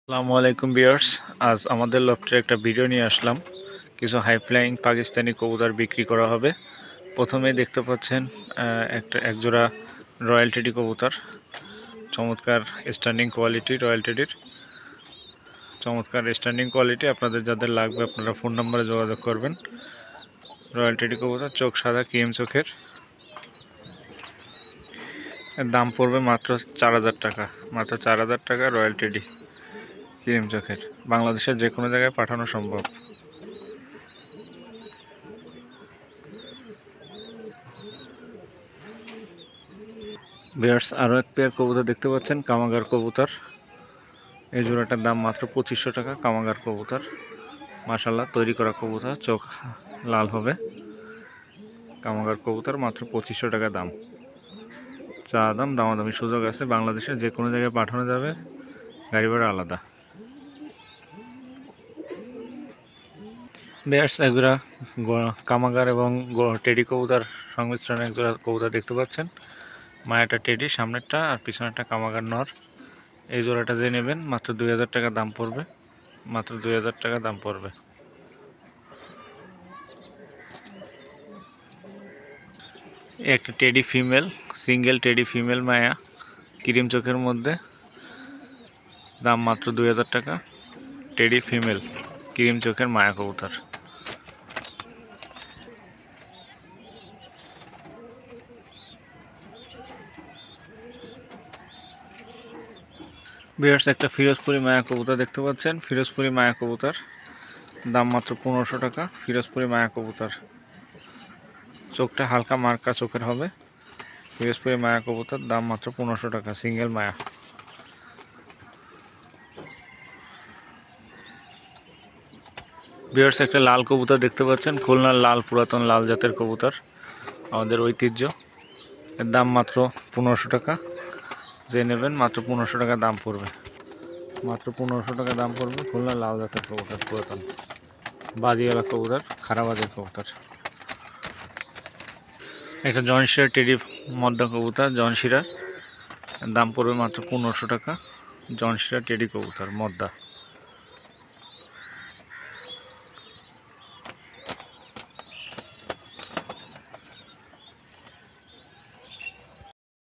আসসালামু আলাইকুম ভিউয়ার্স, আজ আমাদের লফটের একটা ভিডিও নিয়ে আসলাম। কিছু হাই ফ্লাইং পাকিস্তানি কবুতর বিক্রি করা হবে। প্রথমেই দেখতে পাচ্ছেন একজোড়া রয়্যাল টেডি কবুতর, চমৎকার স্ট্যান্ডিং কোয়ালিটি। রয়্যাল টেডির চমৎকার স্ট্যান্ডিং কোয়ালিটি। আপনাদের যাদের লাগবে আপনারা ফোন নম্বরে যোগাযোগ করবেন। রয়্যাল টেডি কবুতর, চোখ সাদা, ক্রিম চোখের। এর দাম পড়বে মাত্র 4000 টাকা। মাত্র 4000 টাকা রয়্যাল টেডি ক্রিম চোখের। বাংলাদেশের যে কোনো জায়গায় পাঠানো সম্ভব। ভিউয়ার্স, আরও এক পেয়ার কবুতর দেখতে পাচ্ছেন, কামাগার কবুতর। এই জোড়াটার দাম মাত্র 2500 টাকা। কামাগার কবুতর, মাশাআল্লাহ তৈরি করা কবুতর, চোখ লাল হবে। কামাগার কবুতর মাত্র 2500 টাকা দাম। চা দাম, দামাদামি সুযোগ আছে। বাংলাদেশের যে কোনো জায়গায় পাঠানো যাবে, গাড়ি ভাড়া আলাদা। ভিউয়ার্স, একজোড়া কামাগার এবং টেডি কবুতর সংমিশ্রণে একজোড়া কবুতর দেখতে পাচ্ছেন। মায়াটা টেডি সামনেরটা, আর পিছনেরটা কামাগার নর। এই জোড়াটা যে নেবেন মাত্র 2000 টাকা দাম পড়বে। মাত্র 2000 টাকা দাম পড়বে। একটা teddy female, single teddy female মায়া, ক্রিম চোখের মধ্যে, দাম মাত্র 2000 টাকা। টেডি ফিমেল ক্রিম চোখের মায়া কবুতর। ভিউয়ার্স, একটা ফিরোজপুরি মায়া কবুতর দেখতে পাচ্ছেন। ফিরোজপুরি মায়া কবুতর, দাম মাত্র 1500 টাকা। ফিরোজপুরি মায়া কবুতর, চোখটা হালকা মার্কা চোখের হবে। ফিরোজপুরি মায়া কবুতর, দাম মাত্র 1500 টাকা, সিঙ্গেল মায়া। ভিউয়ার্স, একটা লাল কবুতর দেখতে পাচ্ছেন, খুলনার লাল, পুরাতন লাল জাতের কবুতর, আমাদের ঐতিহ্য। এর দাম মাত্র 1500 টাকা। যে নেবেন মাত্র 1500 টাকা দাম পড়বে। মাত্র 1500 টাকা দাম পড়বে। খুলনার লাল জাতের কবুতর, পুরাতন বাজিওয়ালা কবুতর, খারাপ বাজের কবুতর। একটা জনশিরা টেডি মদ্দা কবুতর, জনশিরা, দাম পড়বে মাত্র 1500 টাকা। জনশিরা টেডি কবুতর মদ্দা।